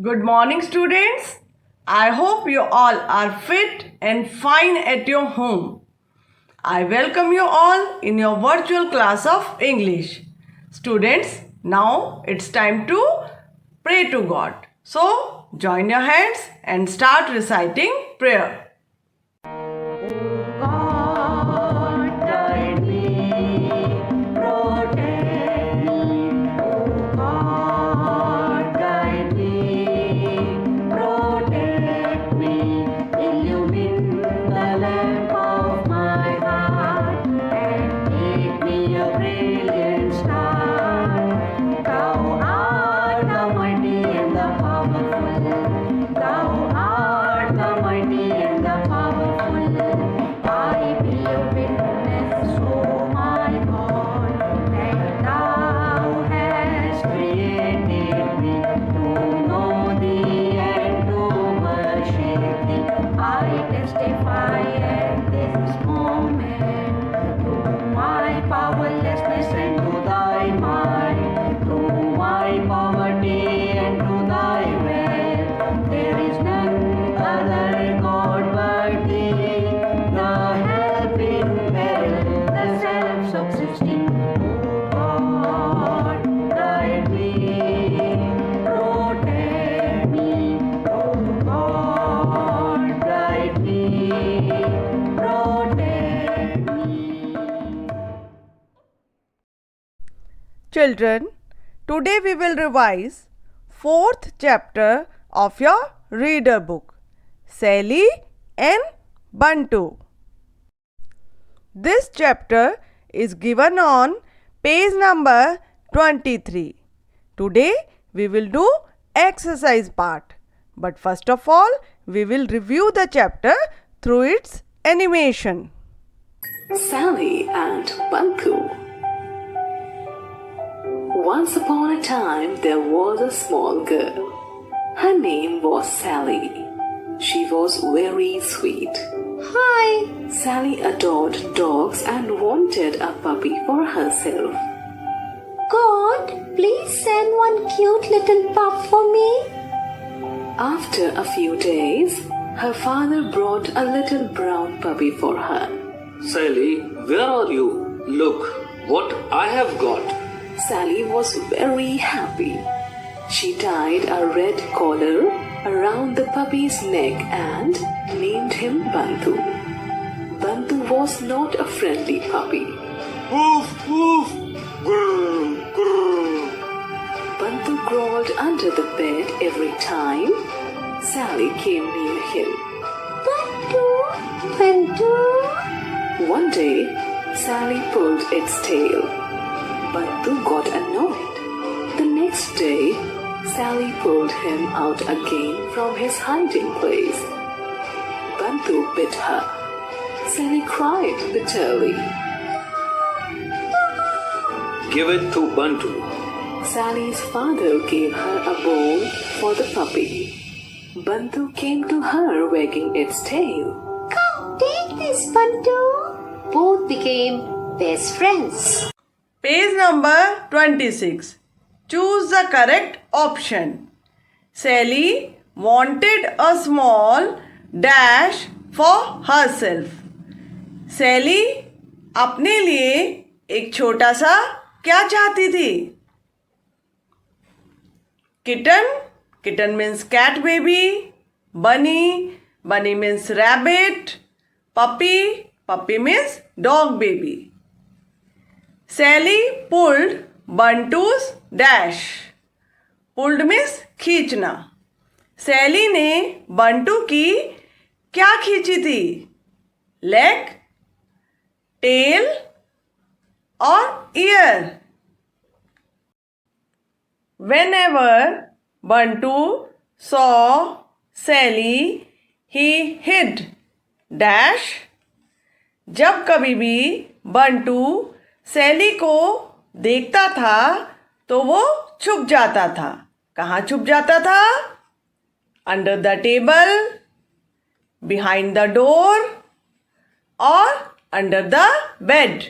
Good morning, students. I hope you all are fit and fine at your home. I welcome you all in your virtual class of English. Students, now it's time to pray to God. So, join your hands and start reciting prayer. God, guide me, protect me. Oh God, guide me, protect me. Illumine the lamp of my heart and make me a brilliant star. Thou art the mighty and the powerful. Thou art the mighty and the powerful. I bear witness, O my God, that Thou hast created me to know Thee and to worship Thee. I testify at this moment to my powerlessness and to Thy might, to my poverty and to Thy wealth. There is none other God but Thee, the help in peril, the self-subsisting. O God, guide me, protect me. O God, guide me, protect me. Children, today we will revise 4th chapter of your reader book, Sally and Buntu. This chapter is given on page number 23. Today we will do exercise part. But first of all, we will review the chapter through its animation. Sally and Buntu. Once upon a time there was a small girl. Her name was Sally. She was very sweet. Hi. Sally adored dogs and wanted a puppy for herself. God, please send one cute little pup for me. After a few days, her father brought a little brown puppy for her. Sally, where are you? Look what I have got. Sally was very happy. She tied a red collar around the puppy's neck and named him Buntu. Buntu was not a friendly puppy. Woof, woof, grrr, grrr. Buntu crawled under the bed every time Sally came near him. Buntu, Buntu. One day, Sally pulled its tail. Buntu got annoyed. The next day, Sally pulled him out again from his hiding place. Buntu bit her. Sally cried bitterly. Give it to Buntu. Sally's father gave her a bone for the puppy. Buntu came to her wagging its tail. Come, take this, Buntu. Both became best friends. Page number 26. Choose the correct option. Sally wanted a small dash for herself. Sally अपने लिए एक छोटा सा क्या चाहती थी? Kitten. Kitten means cat baby. Bunny. Bunny means rabbit. Puppy. Puppy means dog baby. Sally pulled Buntu's dash. Pulled means खींचना. Sally ने बंटू की क्या खींची थी? Leg, tail और ear. Whenever Buntu saw Sally, he hid. Dash. जब कभी भी बंटू सैली को देखता था तो वो छुप जाता था. कहाँ छुप जाता था? Under the table, behind the door और under the bed.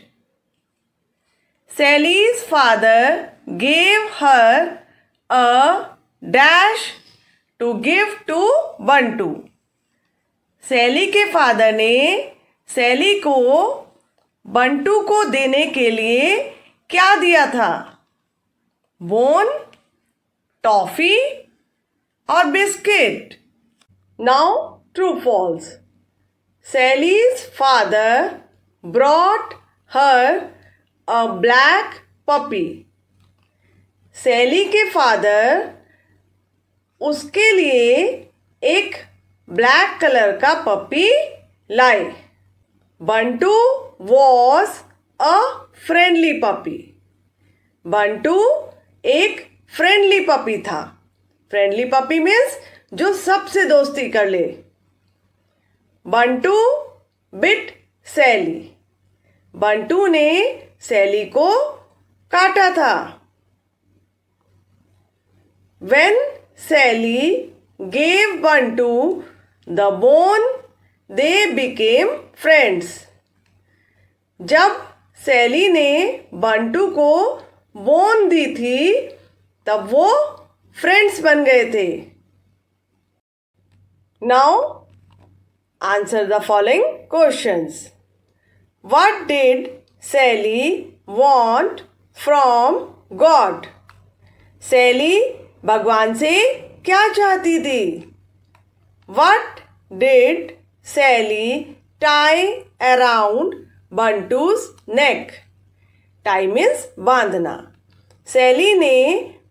Sally's father gave her a dash to give to Bantu. सैली के फादर ने सैली को बंटू को देने के लिए क्या दिया था? बोन, टॉफी और biscuit. Now true false. Sally's father brought her a black puppy. Sally के फादर उसके लिए एक ब्लैक कलर का पपी लाए. Bantu was a friendly puppy. Bantu एक फ्रेंडली पपी था. फ्रेंडली पपी मीन्स जो सबसे दोस्ती कर ले. बंटू बिट सैली. बंटू ने सैली को काटा था. When Sally gave Bantu the bone, they became friends. जब सैली ने बंटू को बोन दी थी तब वो फ्रेंड्स बन गए थे. Now answer the following questions. What did Sally want from God? सैली भगवान से क्या चाहती थी? What did Sally tie around Bantu's neck? Tie means बांधना. सैली ने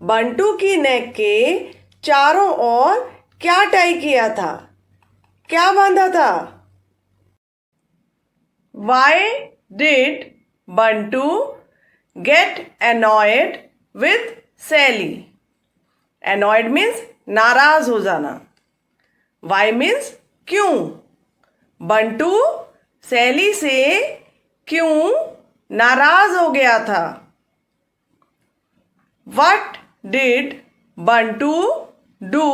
बंटू की नेक के चारों ओर क्या टाई किया था? क्या बांधा था? Why did Bantu get annoyed with Sally? Annoyed means नाराज हो जाना. Why means क्यों. बंटू सैली से क्यों नाराज हो गया था? What did Bantu do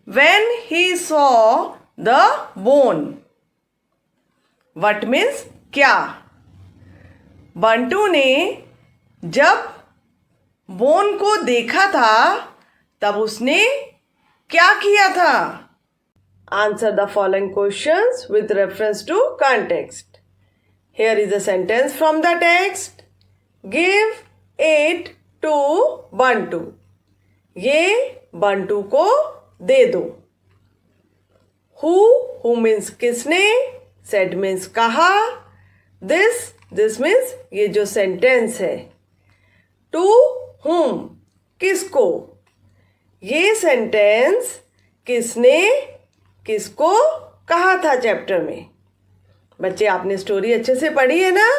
when he saw the bone? What means क्या. बंटू ने जब बोन को देखा था तब उसने क्या किया था? Answer the following questions with reference to context. Here is a sentence from the text. Give it to Bantu. ये बंटू को दे दो. हु मीन्स किसने. सेड मीन्स कहा. दिस मीन्स ये जो सेंटेंस है. टू हुम किसको. ये सेंटेंस किसने किसको कहा था चैप्टर में. बच्चे आपने स्टोरी अच्छे से पढ़ी है ना.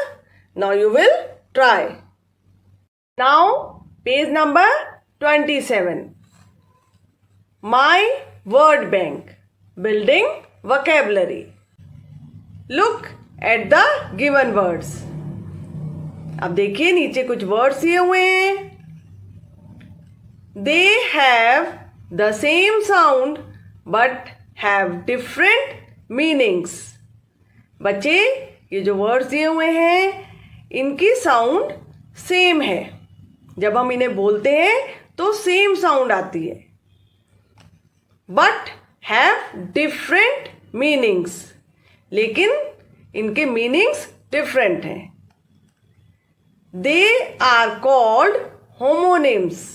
Now you will try. Now page number 27. My word bank. Building vocabulary. Look at the given words. अब देखिए नीचे कुछ वर्ड्स दिए हुए हैं. They have the same sound but have different meanings. बच्चे ये जो वर्ड्स दिए हुए हैं इनकी साउंड सेम है. जब हम इन्हें बोलते हैं तो सेम साउंड आती है. But have different meanings. लेकिन इनके मीनिंग्स डिफरेंट हैं. They are called homonyms.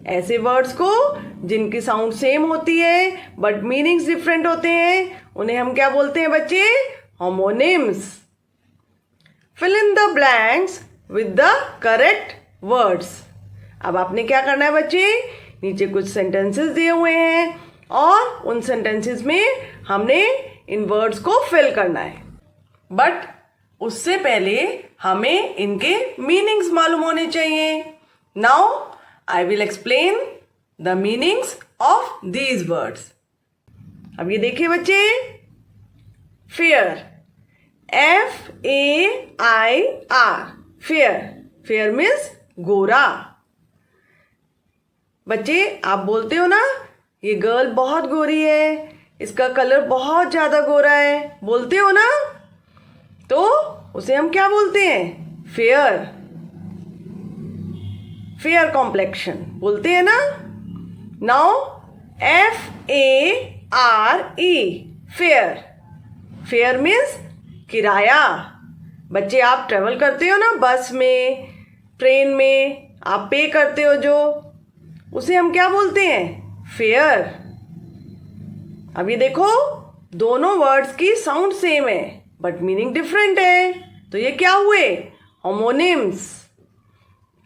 ऐसे वर्ड्स को जिनकी साउंड सेम होती है बट मीनिंग्स डिफरेंट होते हैं उन्हें हम क्या बोलते हैं बच्चे. Homonyms. Fill in the blanks with the correct words. अब आपने क्या करना है बच्चे. नीचे कुछ सेंटेंसेस दिए हुए हैं और उन सेंटेंसेस में हमने इन वर्ड्स को फिल करना है. बट उससे पहले हमें इनके मीनिंग्स मालूम होने चाहिए. Now I will explain the meanings of these words. अब ये देखिए बच्चे. Fair. F-A-I-R. Fair. Fair means गोरा. बच्चे आप बोलते हो ना ये गर्ल बहुत गोरी है, इसका कलर बहुत ज़्यादा गोरा है, बोलते हो ना. तो उसे हम क्या बोलते हैं. फेयर. फेयर कॉम्प्लेक्शन बोलते हैं ना. Now F-A-R-E, fair. Fair means किराया. बच्चे, आप ट्रेवल करते हो ना बस में, ट्रेन में, आप पे करते हो जो, उसे हम क्या बोलते हैं? फेयर. अब ये देखो, दोनों वर्ड्स की साउंड सेम है बट मीनिंग डिफरेंट है. तो ये क्या हुए? होमोनिम्स.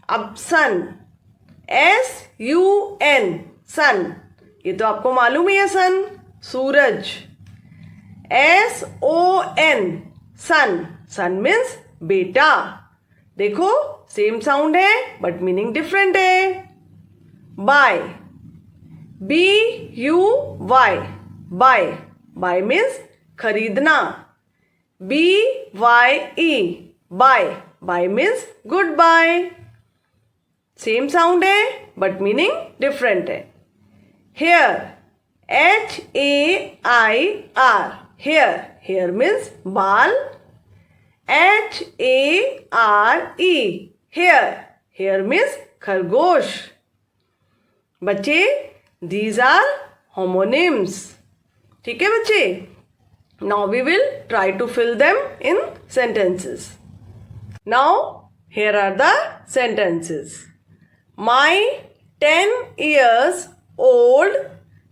अब सन, S-U-N, सन, ये तो आपको मालूम ही है. सन सूरज. S-O-N, सन, सन मीन्स बेटा. देखो, सेम साउंड है बट मीनिंग डिफरेंट है. Buy, B-U-Y, buy. Bye means खरीदना. B-Y-E, bye. Bye means goodbye. Same sound है बट मीनिंग डिफरेंट है. Hair, H-A-I-R, hair. Hair means बाल. H-A-R-E, hair. हेयर मीन्स खरगोश. बच्चे, these are homonyms. ठीक है बच्चे? Now we will try to fill them in sentences. Now here are the sentences. My 10 years old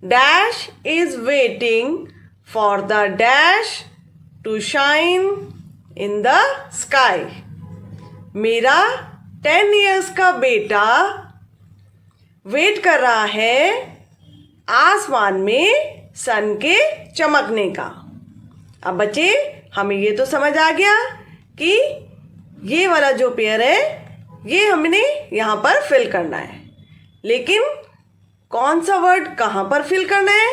dash is waiting for the dash to shine in the sky. मेरा 10 years का बेटा wait कर रहा है आसमान में सन के चमकने का. अब बच्चे, हमें ये तो समझ आ गया कि ये वाला जो पेयर है ये हमने यहाँ पर फिल करना है. लेकिन कौन सा वर्ड कहाँ पर फिल करना है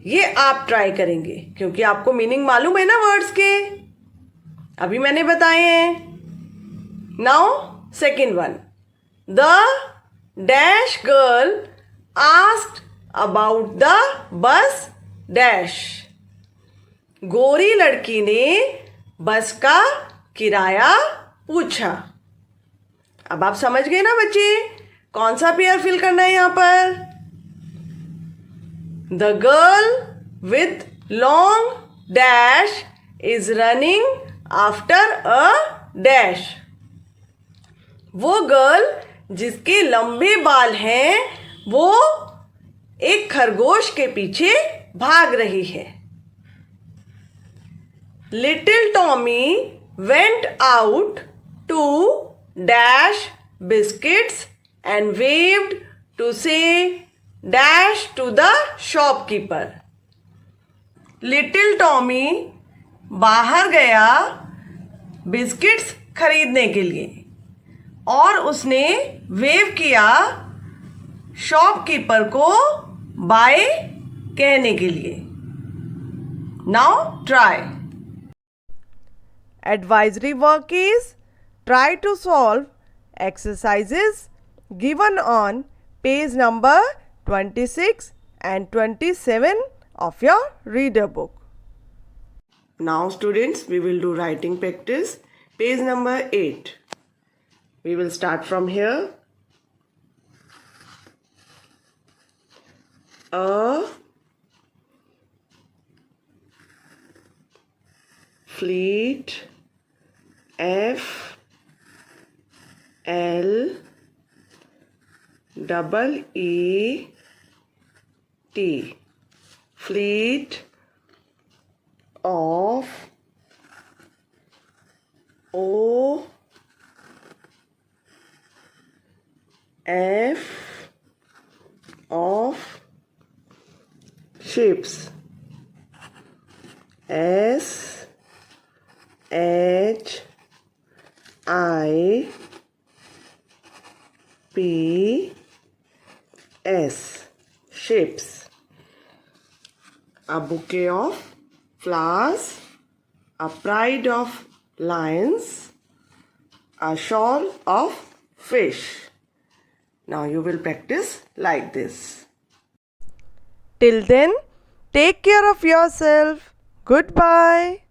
ये आप ट्राई करेंगे, क्योंकि आपको मीनिंग मालूम है ना वर्ड्स के, अभी मैंने बताए हैं. Now second one. The dash girl asked about the bus dash. गोरी लड़की ने बस का किराया पूछा. अब आप समझ गए ना बच्चे, कौन सा पेयर फिल करना है यहाँ पर? The girl with long dash is running after a dash. वो गर्ल जिसके लंबे बाल हैं वो एक खरगोश के पीछे भाग रही है. Little Tommy went out to dash biscuits and waved to say dash to the shopkeeper. Little Tommy बाहर गया बिस्किट्स खरीदने के लिए और उसने वेव किया शॉपकीपर को बाय कहने के लिए. Now try. Advisory work is try to solve exercises given on page number 26 and 27 of your reader book. Now students, we will do writing practice, page number 8. We will start from here. A fleet, F-L-E-E-T, fleet of O-F of ships, S-H-I-P-S, ships. A bouquet of flowers, a pride of lions, a shoal of fish. Now you will practice like this. Till then, take care of yourself. Goodbye.